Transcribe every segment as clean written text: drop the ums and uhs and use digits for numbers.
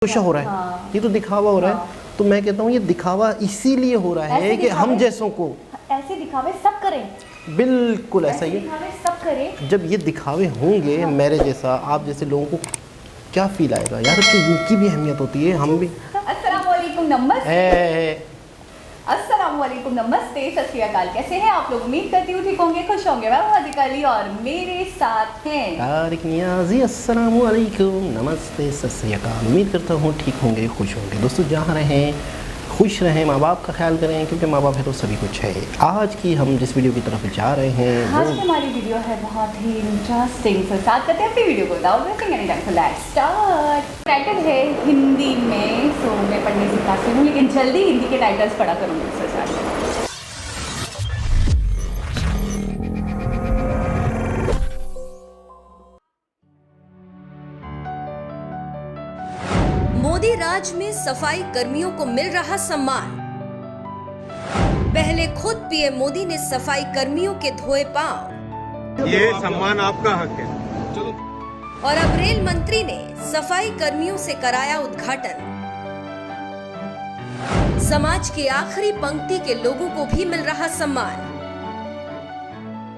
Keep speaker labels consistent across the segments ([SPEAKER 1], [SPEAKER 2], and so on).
[SPEAKER 1] Show हो रहा है, ये तो दिखावा हो रहा है। तो मैं कहता हूँ ये दिखावा इसीलिए हो रहा है कि हम जैसों को
[SPEAKER 2] ऐसे दिखावे सब करें,
[SPEAKER 1] बिल्कुल ऐसा ही
[SPEAKER 2] दिखावे सब करें।
[SPEAKER 1] जब ये दिखावे होंगे मेरे जैसा आप जैसे लोगों को क्या फील आएगा यार कि इनकी भी अहमियत होती है, हम भी।
[SPEAKER 2] अस्सलाम वालेकुम, नमस्ते, सत श्री अकाल। कैसे हैं आप लोग? उम्मीद करती हूँ ठीक होंगे, खुश होंगे। मैं हादी अली और मेरे साथ हैं
[SPEAKER 1] तारिक नियाजी। अस्सलाम वालेकुम, नमस्ते, सत श्री अकाल। उम्मीद करता हूँ ठीक होंगे, खुश होंगे। दोस्तों जहाँ रहें खुश रहें, माँ बाप का ख्याल करें क्योंकि माँ बाप है तो सभी कुछ है। आज की हम जिस वीडियो की तरफ जा रहे हैं
[SPEAKER 2] आज की हमारी वीडियो है बहुत ही इंटरेस्टिंग। तो स्टार्ट करते हैं अपनी वीडियो को without wasting any time. Let's start. Title है हिंदी में, सो मैं पढ़ने से काफी हूँ लेकिन जल्दी हिंदी के टाइटल्स पढ़ा करूँगी। So start.
[SPEAKER 3] मोदी राज में सफाई कर्मियों को मिल रहा सम्मान। पहले खुद पीएम मोदी ने सफाई कर्मियों के धोए पांव।
[SPEAKER 4] ये सम्मान आपका हक है। चलो।
[SPEAKER 3] और अब रेल मंत्री ने सफाई कर्मियों से कराया उद्घाटन। समाज की आखिरी पंक्ति के लोगों को भी मिल रहा सम्मान।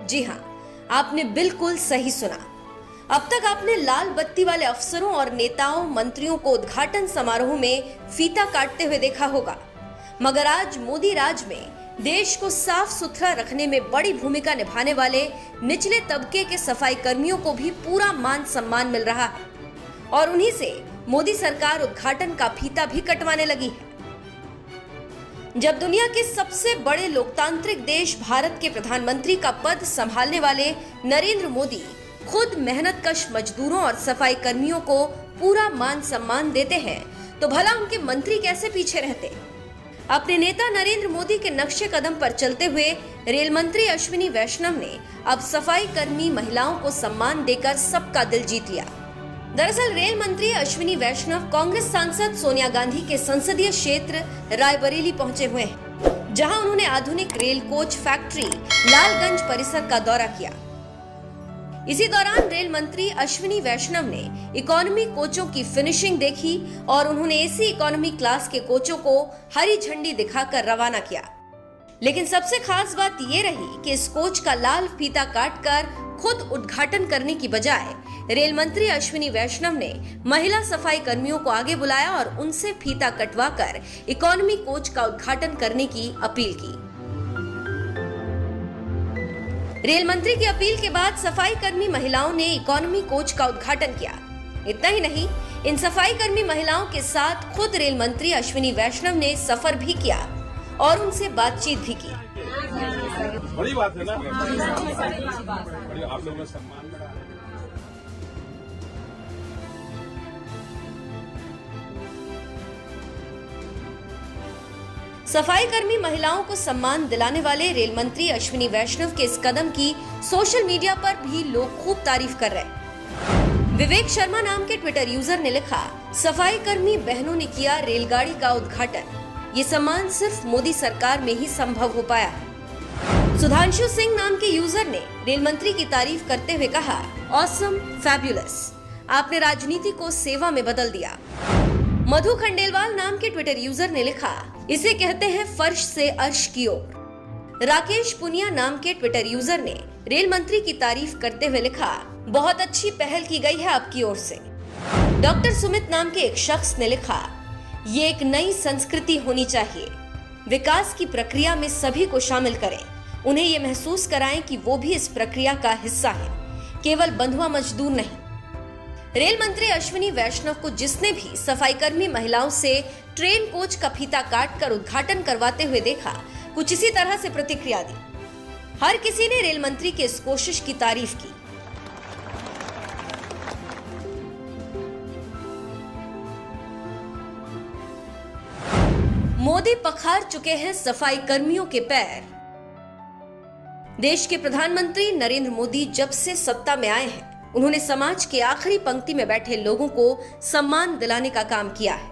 [SPEAKER 3] जी हाँ, आपने बिल्कुल सही सुना। अब तक आपने लाल बत्ती वाले अफसरों और नेताओं मंत्रियों को उद्घाटन समारोह में फीता काटते हुए देखा होगा, मगर आज मोदी राज में देश को साफ सुथरा रखने में बड़ी भूमिका निभाने वाले निचले तबके के सफाई कर्मियों को भी पूरा मान सम्मान मिल रहा है और उन्हीं से मोदी सरकार उद्घाटन का फीता भी कटवाने लगी है। जब दुनिया के सबसे बड़े लोकतांत्रिक देश भारत के प्रधानमंत्री का पद संभालने वाले नरेंद्र मोदी खुद मेहनतकश मजदूरों और सफाई कर्मियों को पूरा मान सम्मान देते हैं, तो भला उनके मंत्री कैसे पीछे रहते? अपने नेता नरेंद्र मोदी के नक्शे कदम पर चलते हुए रेल मंत्री अश्विनी वैष्णव ने अब सफाई कर्मी महिलाओं को सम्मान देकर सबका दिल जीत लिया। दरअसल रेल मंत्री अश्विनी वैष्णव कांग्रेस सांसद सोनिया गांधी के संसदीय क्षेत्र रायबरेली पहुंचे हुए हैं, जहां उन्होंने आधुनिक रेल कोच फैक्ट्री लालगंज परिसर का दौरा किया। इसी दौरान रेल मंत्री अश्विनी वैष्णव ने इकोनॉमी कोचों की फिनिशिंग देखी और उन्होंने एसी इकोनॉमी क्लास के कोचों को हरी झंडी दिखाकर रवाना किया। लेकिन सबसे खास बात ये रही कि इस कोच का लाल फीता काटकर खुद उद्घाटन करने की बजाय रेल मंत्री अश्विनी वैष्णव ने महिला सफाई कर्मियों को आगे बुलाया और उनसे फीता कटवाकर इकोनॉमी कोच का उद्घाटन करने की अपील की। रेल मंत्री की अपील के बाद सफाई कर्मी महिलाओं ने इकोनॉमी कोच का उद्घाटन किया। इतना ही नहीं, इन सफाई कर्मी महिलाओं के साथ खुद रेल मंत्री अश्विनी वैष्णव ने सफर भी किया और उनसे बातचीत भी की।
[SPEAKER 4] बड़ी बात है ना, आप लोगों का सम्मान मिला।
[SPEAKER 3] सफाई कर्मी महिलाओं को सम्मान दिलाने वाले रेल मंत्री अश्विनी वैष्णव के इस कदम की सोशल मीडिया पर भी लोग खूब तारीफ कर रहे हैं। विवेक शर्मा नाम के ट्विटर यूजर ने लिखा, सफाई कर्मी बहनों ने किया रेलगाड़ी का उद्घाटन, ये सम्मान सिर्फ मोदी सरकार में ही संभव हो पाया है। सुधांशु सिंह नाम के यूजर ने रेल मंत्री की तारीफ करते हुए कहा, ऑसम, फैब्युलस, आपने राजनीति को सेवा में बदल दिया। मधु खंडेलवाल नाम के ट्विटर यूजर ने लिखा, इसे कहते हैं फर्श से अर्श की ओर। राकेश पुनिया नाम के ट्विटर यूजर ने रेल मंत्री की तारीफ करते हुए लिखा, बहुत अच्छी पहल की गई है आपकी ओर से। डॉक्टर सुमित नाम के एक शख्स ने लिखा, ये एक नई संस्कृति होनी चाहिए, विकास की प्रक्रिया में सभी को शामिल करें, उन्हें ये महसूस कराएं कि वो भी इस प्रक्रिया का हिस्सा है, केवल बंधुआ मजदूर नहीं। रेल मंत्री अश्विनी वैष्णव को जिसने भी सफाई कर्मी महिलाओं से ट्रेन कोच का फीता काटकर उद्घाटन करवाते हुए देखा, कुछ इसी तरह से प्रतिक्रिया दी। हर किसी ने रेल मंत्री की इस कोशिश की तारीफ की। मोदी पखार चुके हैं सफाई कर्मियों के पैर। देश के प्रधानमंत्री नरेंद्र मोदी जब से सत्ता में आए हैं, उन्होंने समाज के आखिरी पंक्ति में बैठे लोगों को सम्मान दिलाने का काम किया है।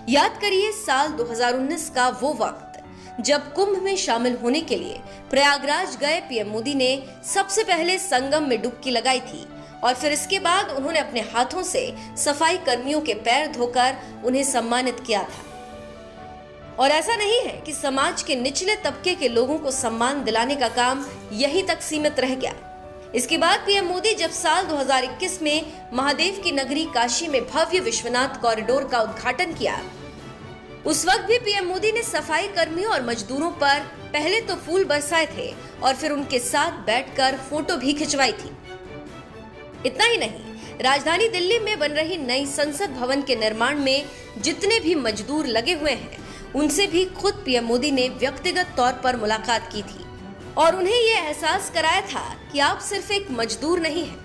[SPEAKER 3] याद करिए साल 2019 का वो वक्त जब कुंभ में शामिल होने के लिए प्रयागराज गए पीएम मोदी ने सबसे पहले संगम में डुबकी लगाई थी और फिर इसके बाद उन्होंने अपने हाथों से सफाई कर्मियों के पैर धोकर उन्हें सम्मानित किया था। और ऐसा नहीं है कि समाज के निचले तबके के लोगों को सम्मान दिलाने का काम यहीं तक सीमित रह गया। इसके बाद पीएम मोदी जब साल 2021 में महादेव की नगरी काशी में भव्य विश्वनाथ कॉरिडोर का उद्घाटन किया, उस वक्त भी पीएम मोदी ने सफाई कर्मियों और मजदूरों पर पहले तो फूल बरसाए थे और फिर उनके साथ बैठकर फोटो भी खिंचवाई थी। इतना ही नहीं, राजधानी दिल्ली में बन रही नई संसद भवन के निर्माण में जितने भी मजदूर लगे हुए हैं, उनसे भी खुद पीएम मोदी ने व्यक्तिगत तौर पर मुलाकात की थी और उन्हें ये एहसास कराया था कि आप सिर्फ एक मजदूर नहीं हैं,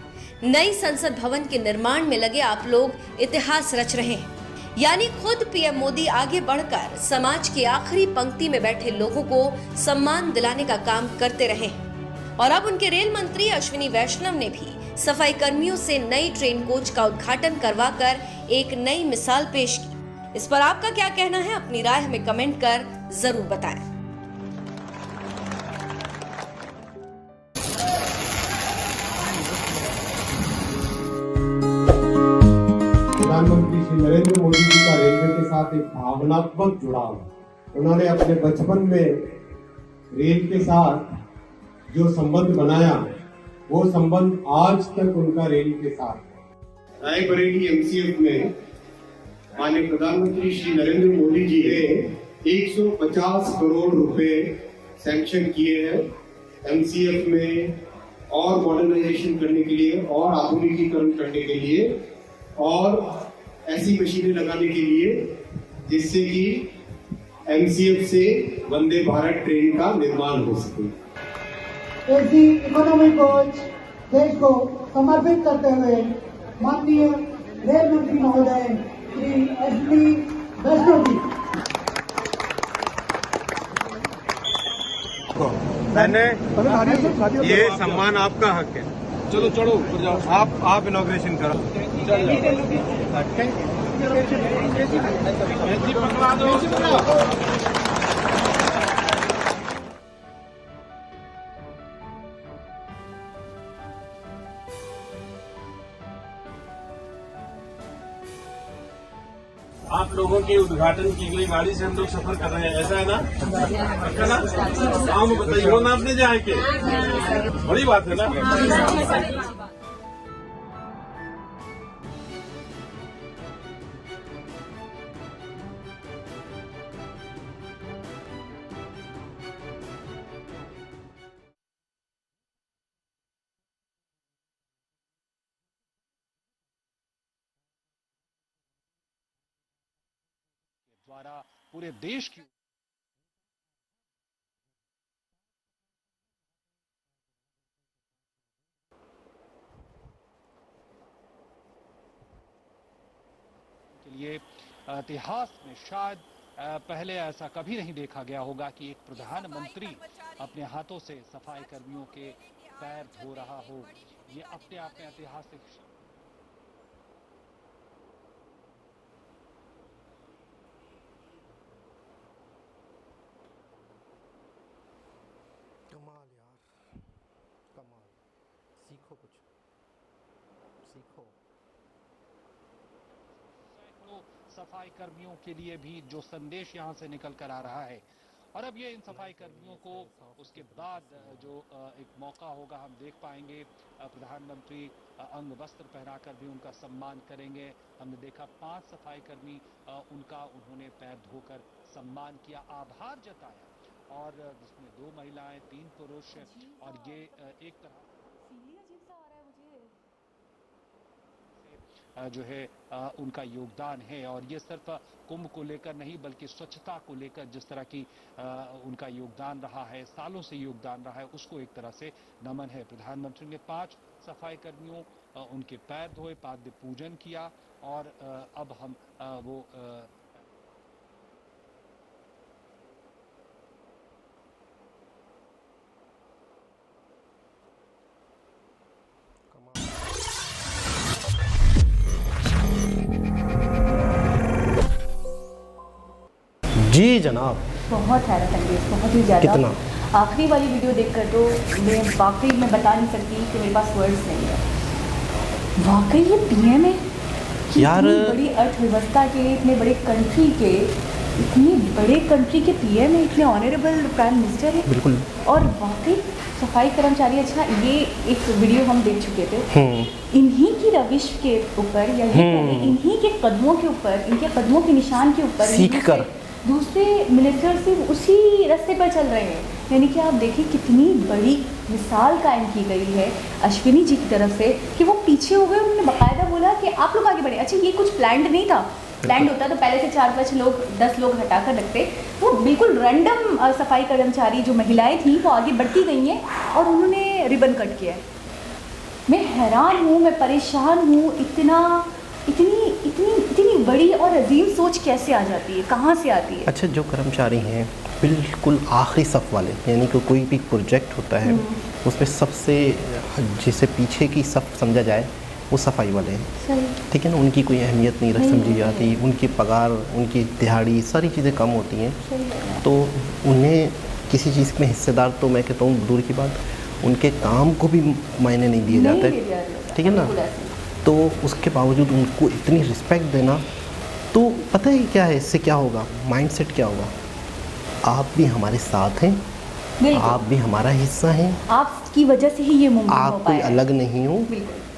[SPEAKER 3] नई संसद भवन के निर्माण में लगे आप लोग इतिहास रच रहे हैं। यानी खुद पीएम मोदी आगे बढ़कर समाज की आखिरी पंक्ति में बैठे लोगों को सम्मान दिलाने का काम करते रहे हैं। और अब उनके रेल मंत्री अश्विनी वैष्णव ने भी सफाई कर्मियों से नई ट्रेन कोच का उद्घाटन करवाकर एक नई मिसाल पेश की। इस पर आपका क्या कहना है? अपनी राय हमें कमेंट कर जरूर बताएं।
[SPEAKER 5] प्रधानमंत्री श्री नरेंद्र मोदी जी का रेलवे के साथ एक भावनात्मक जुड़ाव, उन्होंने अपने बचपन में रेल के साथ जो संबंध बनाया, वो संबंध आज तक उनका रेल के साथ है। रायबरेली एमसीएफ में माननीय प्रधानमंत्री श्री नरेंद्र मोदी जी ने 150 करोड़ रुपए सैंक्शन किए हैं एमसीएफ में और मॉडर्नाइजेशन करने के लिए और आधुनिकीकरण करने के लिए और ऐसी मशीनें लगाने के लिए जिससे कि एमसीएफ से वंदे भारत ट्रेन का निर्माण हो सके।
[SPEAKER 6] एसी इकोनॉमी कोच देश को समर्पित करते हुए माननीय रेल मंत्री महोदय श्री अश्विनी वैष्णव जी।
[SPEAKER 4] मैंने ये सम्मान आपका हक है। चलो चढ़ो ऊपर जाओ, आप इनॉग्रेशन करो। जी पकड़ा दो। आप लोगों के उद्घाटन की गई गाड़ी से हम लोग सफर कर रहे हैं, ऐसा है ना? अच्छा ना? गाँव में बताइए हो ना आपने जाए के, बड़ी बात है ना?
[SPEAKER 7] द्वारा पूरे देश की के लिए इतिहास में शायद पहले ऐसा कभी नहीं देखा गया होगा कि एक प्रधानमंत्री अपने हाथों से सफाई कर्मियों के पैर धो रहा हो। ये अपने आप में ऐतिहासिक
[SPEAKER 1] कमाल यार, कमाल। सीखो कुछ, सीखो।
[SPEAKER 7] सफाई कर्मियों के लिए भी जो संदेश यहां से निकल कर आ रहा है, और अब ये इन सफाई कर्मियों को उसके बाद जो एक मौका होगा हम देख पाएंगे, प्रधानमंत्री अंग वस्त्र पहनाकर भी उनका सम्मान करेंगे। हमने देखा 5 सफाई कर्मी उन्होंने पैर धोकर सम्मान किया, आभार जताया, और जिसमें 2 महिलाएं 3 पुरुष, और ये एक तरह जो है उनका योगदान है। और ये सिर्फ कुंभ को लेकर नहीं बल्कि स्वच्छता को लेकर जिस तरह की उनका योगदान रहा है, सालों से योगदान रहा है, उसको एक तरह से नमन है। प्रधानमंत्री ने 5 सफाई कर्मियों उनके पैर धोए, पाद्य पूजन किया, और अब हम वो
[SPEAKER 1] जी जनाब,
[SPEAKER 2] बहुत हैरत अंगेज, बहुत ही ज़्यादा।
[SPEAKER 1] कितना?
[SPEAKER 2] आखिरी वाली वीडियो देखकर तो मैं वाकई में बता नहीं सकती कि मेरे पास वर्ड्स नहीं है। वाकई ये पीएम है कि
[SPEAKER 1] यार-
[SPEAKER 2] इतनी बड़ी अर्थव्यवस्था के, इतने बड़े कंट्री के, इतनी बड़े कंट्री के पीएम है, इतने ऑनरेबल प्राइम मिनिस्टर है।
[SPEAKER 1] बिल्कुल।
[SPEAKER 2] और वाकई सफाई कर्मचारी, अच्छा ये एक वीडियो हम देख चुके थे, इन्हीं की रविश के ऊपर या ये कहें, इन्हीं के कदमों के ऊपर, इनके कदमों के निशान के ऊपर
[SPEAKER 1] सीख कर
[SPEAKER 2] दूसरे मिनिस्टर से उसी रास्ते पर चल रहे हैं। यानी कि आप देखिए कितनी बड़ी मिसाल कायम की गई है अश्विनी जी की तरफ से कि वो पीछे हो गए। उन्होंने बाकायदा बोला कि आप लोग आगे बढ़े। अच्छा ये कुछ प्लान्ड नहीं था, प्लान्ड होता तो पहले से 4-5 लोग 10 लोग हटा कर रखते। वो बिल्कुल रैंडम सफाई कर्मचारी जो महिलाएं थी वो आगे बढ़ती गई हैं और उन्होंने रिबन कट किया है। मैं हैरान हूँ, मैं परेशान हूँ, इतनी बड़ी और अजीम सोच कैसे आ जाती है, कहाँ से आती है?
[SPEAKER 1] अच्छा, जो कर्मचारी हैं बिल्कुल आखिरी सफ़ वाले, यानी कि कोई भी प्रोजेक्ट होता है उसमें सबसे जिसे पीछे की सफ़ समझा जाए वो सफाई वाले हैं।
[SPEAKER 2] सही।
[SPEAKER 1] ठीक है ना, उनकी कोई अहमियत नहीं समझी जाती, उनकी पगार, उनकी दिहाड़ी, सारी चीज़ें कम होती हैं, तो उन्हें किसी चीज़ में हिस्सेदार, तो मैं कहता हूँ दूर की बात, उनके काम को भी मायने नहीं दिए जाते। ठीक है ना, तो उसके बावजूद उनको इतनी रिस्पेक्ट देना, तो पता है क्या है, इससे क्या होगा, माइंडसेट क्या होगा, आप भी हमारे साथ हैं, आप भी हमारा हिस्सा हैं,
[SPEAKER 2] आपकी वजह से ही ये मुमकिन हो
[SPEAKER 1] आप
[SPEAKER 2] पाया
[SPEAKER 1] कोई
[SPEAKER 2] है।
[SPEAKER 1] अलग नहीं हो।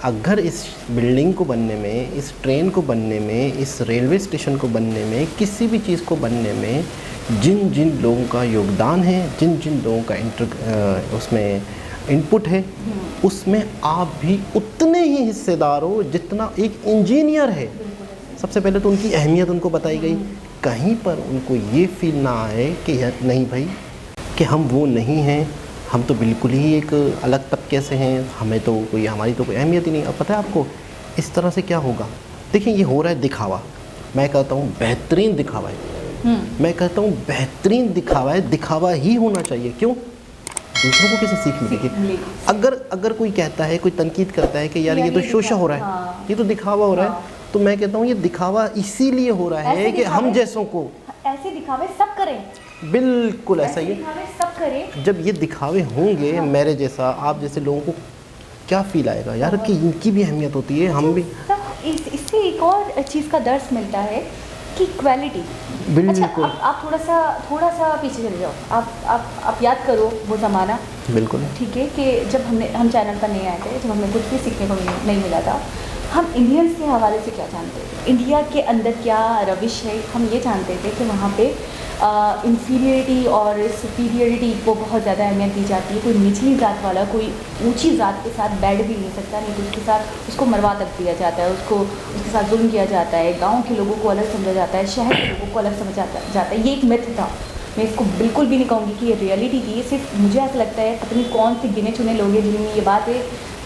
[SPEAKER 1] अगर इस बिल्डिंग को बनने में, इस ट्रेन को बनने में, इस रेलवे स्टेशन को बनने में, किसी भी चीज़ को बनने में जिन जिन लोगों का योगदान है, जिन जिन लोगों का उसमें इनपुट है, उसमें आप भी उतने ही हिस्सेदार हो जितना एक इंजीनियर है। सबसे पहले तो उनकी अहमियत उनको बताई गई, कहीं पर उनको ये फील ना आए कि यार नहीं भाई, कि हम वो नहीं हैं, हम तो बिल्कुल ही एक अलग तबके से हैं, हमें तो कोई, हमारी तो कोई अहमियत ही नहीं। अब पता है आपको इस तरह से क्या होगा, देखिए ये हो रहा है दिखावा, मैं कहता हूँ बेहतरीन दिखावा है, मैं कहता हूँ बेहतरीन दिखावा है, दिखावा ही होना चाहिए। क्यों? दूसरों को कैसे सीख मिलेगी? अगर कोई कहता है, कोई तनकीद करता है कि यार ये तो शोशा हो रहा है, ये तो दिखावा हो रहा है, तो मैं कहता हूँ ये दिखावा इसीलिए हो रहा है कि हम जैसों को
[SPEAKER 2] ऐसे दिखावे सब करें,
[SPEAKER 1] बिल्कुल ऐसा ही
[SPEAKER 2] दिखावे सब करें।
[SPEAKER 1] जब ये दिखावे होंगे, मेरे जैसा, आप जैसे लोगों को क्या फील आएगा यार कि इनकी भी अहमियत होती है, हम भी।
[SPEAKER 2] इससे एक और चीज़ का दर्स मिलता है कि क्वालिटी।
[SPEAKER 1] बिल्कुल।
[SPEAKER 2] अच्छा, आप थोड़ा सा पीछे चले जाओ, आप याद करो वो ज़माना।
[SPEAKER 1] बिल्कुल।
[SPEAKER 2] ठीक है कि जब हम चैनल पर नहीं आए थे, जब हमें कुछ भी सीखने को नहीं मिला था, हम इंडियंस के हवाले से क्या जानते थे, इंडिया के अंदर क्या रविश है, हम ये जानते थे कि वहाँ पे इंफीरियरिटी और सुपीरियरिटी को बहुत ज़्यादा अहमियत दी जाती है। कोई निचली ज़ात वाला कोई ऊंची ज़ात के साथ बैठ भी नहीं सकता, नहीं तो उसके साथ उसको मरवा तक दिया जाता है, उसके साथ जुल्म किया जाता है, गांव के लोगों को अलग समझा जाता है, शहर के लोगों को अलग समझा जाता है। ये एक मिथ था, मैं इसको बिल्कुल भी नहीं कहूँगी कि ये रियलिटी थी। ये सिर्फ मुझे ऐसा लगता है पता नहीं कौन से गिने चुने लोग हैं जिन्होंने ये बातें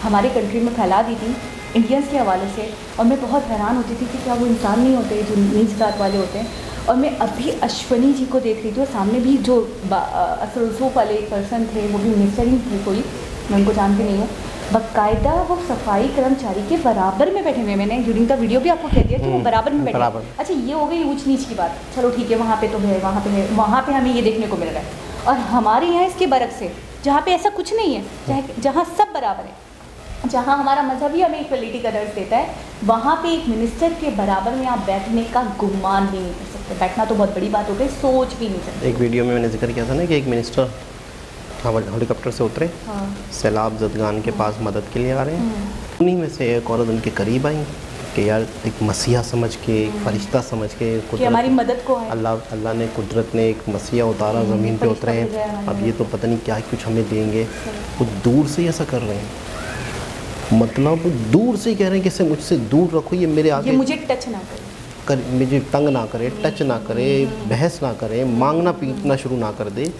[SPEAKER 2] हमारे कंट्री में फैला दी थी इंडियंस के हवाले से, और मैं बहुत हैरान होती थी कि क्या वो इंसान नहीं होते जो नीच जात वाले होते हैं। और मैं अभी अश्विनी जी को देख रही थी और सामने भी जो असरसूख वाले एक पर्सन थे, वो भी मिनिस्टर ही थे कोई, मैं उनको जानती नहीं हूँ, बाकायदा वो सफाई कर्मचारी के बराबर में बैठे हुए। मैंने ड्यूरिंग का वीडियो भी आपको कह दिया कि वो बराबर में बैठे। अच्छा ये हो गई ऊंच नीच की बात, चलो ठीक है, वहाँ पे तो है, वहाँ पे हमें ये देखने को मिल रहा है। और हमारे यहाँ इसके बरक से, जहाँ पे ऐसा कुछ नहीं है, जहाँ सब बराबर है, जहाँ हमारा मजहब ही हमें इक्वलिटी का दर्ज देता है, वहाँ पे एक मिनिस्टर के बराबर में आप बैठने का गुमान भी नहीं कर सकते। बैठना तो बहुत बड़ी बात हो गई, सोच भी नहीं सकते।
[SPEAKER 1] एक वीडियो में मैंने जिक्र किया था ना कि एक मिनिस्टर हेलीकॉप्टर से उतरे, सैलाब जदगान के पास मदद के लिए आ रहे हैं, उन्हीं में से एक औरत उनके करीब आई कि यार एक मसीहा समझ के, एक फरिश्ता समझ के,
[SPEAKER 2] कि हमारी मदद को है।
[SPEAKER 1] अल्लाह ने, कुदरत ने एक मसीहा उतारा, ज़मीन पे उतरे हैं, अब ये तो पता नहीं क्या कुछ हमें देंगे। वो दूर से ऐसा कर रहे हैं, मतलब दूर से कह रहे हैं कि इसे मुझसे दूर रखो, ये मेरे आगे,
[SPEAKER 2] ये मुझे टच ना करे,
[SPEAKER 1] मुझे तंग ना करे, टच ना करे, बहस ना करे, मांगना पीटना शुरू ना कर दे।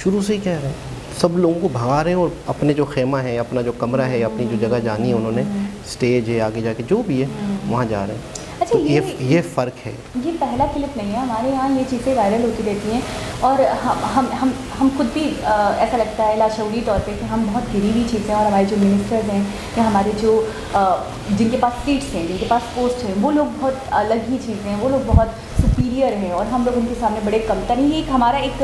[SPEAKER 1] शुरू से ही कह रहे हैं, सब लोगों को भगा रहे हैं और अपने जो खेमा है, अपना जो कमरा है, अपनी जो जगह जानी है उन्होंने, स्टेज है, आगे जाके जो भी है वहाँ जा रहे हैं।
[SPEAKER 2] अच्छा,
[SPEAKER 1] तो ये फ़र्क है।
[SPEAKER 2] ये पहला क्लिप नहीं है, हमारे यहाँ ये चीज़ें वायरल होती रहती हैं और हम खुद भी ऐसा लगता है लाशऊरी तौर पे कि हम बहुत गिरी हुई चीज़ें, और हमारे जो मिनिस्टर्स हैं या हमारे जो जिनके पास सीट्स हैं, जिनके पास पोस्ट हैं, वो लोग बहुत अलग ही चीज़ें हैं, वो लोग बहुत सुपीरियर हैं और हम लोग उनके सामने बड़े कमतर हैं। ये एक हमारा एक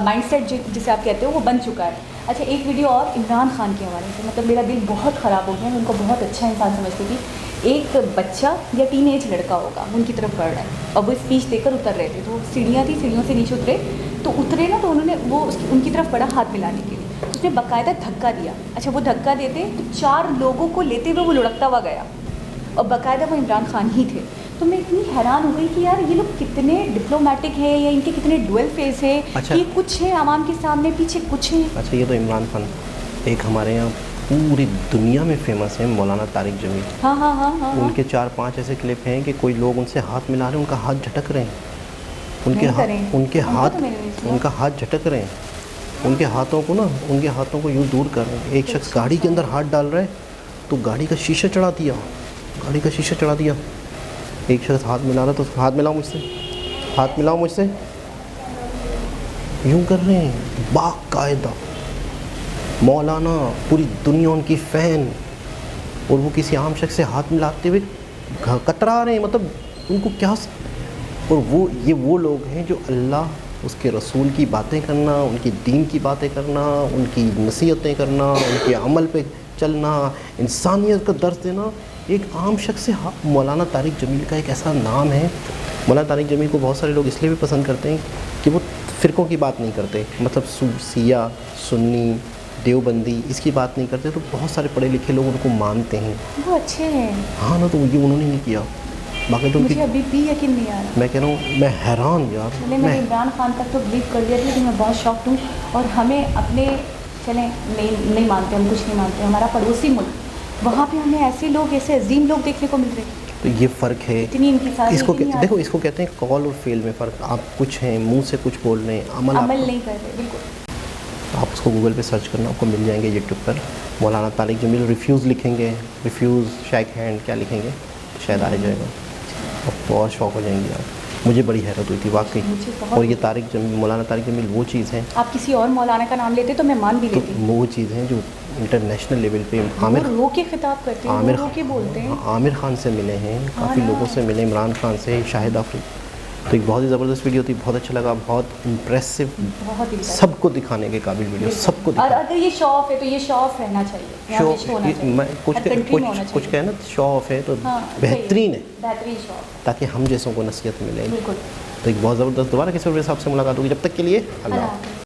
[SPEAKER 2] माइंडसेट जिसे आप कहते हो वो बन चुका है। अच्छा, एक वीडियो और इमरान खान के हवाले से, मतलब मेरा दिल बहुत ख़राब हो गया, मैं उनको बहुत अच्छा इंसान समझती थी। एक बच्चा या टीनेज लड़का होगा, उनकी तरफ बढ़ रहा है और वो स्पीच देकर उतर रहे थे, तो सीढ़ियाँ थी, सीढ़ियों से नीचे उतरे, तो उतरे ना, तो उन्होंने वो उनकी तरफ बढ़ा हाथ मिलाने के लिए, तो उसने बाकायदा धक्का दिया। अच्छा, वो धक्का देते तो 4 लोगों को लेते हुए वो लुढ़कता हुआ गया और बाकायदा वो इमरान खान ही थे। तो मैं इतनी हैरान हो गई कि यार ये लोग कितने डिप्लोमेटिक है या इनके कितने डुअल फेस है।
[SPEAKER 1] अच्छा।
[SPEAKER 2] कि कुछ है आवाम के सामने, पीछे कुछ है।
[SPEAKER 1] अच्छा, ये तो इमरान खान, एक हमारे यहाँ पूरी दुनिया में फेमस है मौलाना तारिक जमील।
[SPEAKER 2] हाँ हाँ हाँ हाँ,
[SPEAKER 1] उनके 4-5 ऐसे क्लिप हैं कि कोई लोग उनसे हाथ मिला रहे हैं, उनका हाथ झटक रहे हैं, उनके उनका हाथ झटक रहे हैं, उनके हाथों को ना, उनके हाथों को यूँ दूर कर रहे हैं। एक शख्स गाड़ी के अंदर हाथ डाल रहा है तो गाड़ी का शीशा चढ़ा दिया, गाड़ी का शीशा चढ़ा दिया। एक शख्स हाथ मिला रहा तो हाथ मिलाओ मुझसे, हाथ मिलाओ मुझसे, यूँ कर रहे हैं बाकायदा। मौलाना, पूरी दुनिया उनकी फ़ैन, और वो किसी आम शख्स से हाथ मिलाते हुए कतरा रहे हैं। मतलब उनको क्या, और वो लोग हैं जो अल्लाह उसके रसूल की बातें करना, उनकी दीन की बातें करना, उनकी नसीहतें करना, उनके अमल पे चलना, इंसानियत का दर्स देना। एक आम शख्स से मौलाना तारिक जमील का एक ऐसा नाम है। मौलाना तारिक जमील को बहुत सारे लोग इसलिए भी पसंद करते हैं कि वो फ़िरक़ों की बात नहीं करते, मतलब शिया, सुन्नी, देवबंदी, इसकी बात नहीं करते। तो बहुत सारे पढ़े लिखे लोग उनको मानते हैं,
[SPEAKER 2] वो अच्छे हैं।
[SPEAKER 1] हाँ ना, तो ये उन्होंने नहीं किया। बाकी तो
[SPEAKER 2] मुझे अभी भी यकीन नहीं आ रहा।
[SPEAKER 1] मैं कह रहा हूँ, मैं हैरान यार।
[SPEAKER 2] मैंने इमरान खान तक तो बिलीव कर लिया था, लेकिन मैं बहुत शॉक्ड हूँ। और हमें अपने, चलें नहीं मानते, हम कुछ नहीं मानते, हमारा पड़ोसी मुल्क, वहाँ पे हमें ऐसे लोग, ऐसे अजीम लोग देखने को मिल रहे हैं।
[SPEAKER 1] तो ये फ़र्क है,
[SPEAKER 2] इतनी इनकी सारी
[SPEAKER 1] इसको देखो, इसको कहते हैं कॉल और फेल में फ़र्क। आप कुछ हैं, मुंह से कुछ बोल रहे हैं, अमल
[SPEAKER 2] नहीं कर रहे। बिल्कुल,
[SPEAKER 1] आप उसको गूगल पे सर्च करना, आपको मिल जाएंगे यूट्यूब पर। मौलाना तारिक जमील रिफ्यूज़ लिखेंगे, रिफ्यूज़ शेक हैंड क्या लिखेंगे, शायद आ जाएगा। अब बहुत शौक हो जाएंगी आप। मुझे बड़ी हैरत हुई थी वाकई। और ये तारिक जमील, मौलाना तारिक जमील वो चीज़ है,
[SPEAKER 2] आप किसी और मौलाना का नाम लेते तो मैं मान भी लेती।
[SPEAKER 1] वो चीज़ है जो इंटरनेशनल लेवल पे आमिर
[SPEAKER 2] रो के खिताब करते हैं, रो के बोलते हैं।
[SPEAKER 1] आमिर खान से मिले हैं, काफ़ी लोगों से मिले, इमरान खान से, शाहिद आफरीदी। तो एक बहुत ही ज़बरदस्त वीडियो थी, बहुत अच्छा लगा, बहुत इम्प्रेसिव,
[SPEAKER 2] बहुत ही
[SPEAKER 1] सबको दिखाने के काबिल वीडियो, सबको
[SPEAKER 2] और अगर ये शो ऑफ है तो ये शो ऑफ रहना चाहिए,
[SPEAKER 1] शो
[SPEAKER 2] होना चाहिए।
[SPEAKER 1] मैं कुछ कहना शो ऑफ है तो बेहतरीन है,
[SPEAKER 2] बेहतरीन शो ऑफ,
[SPEAKER 1] ताकि हम जैसों को नसीहत मिले।
[SPEAKER 2] बिल्कुल।
[SPEAKER 1] तो एक बहुत ज़बरदस्त, दोबारा किसी और हिसाब से मुलाकात होगी, जब तक के लिए अल्लाह।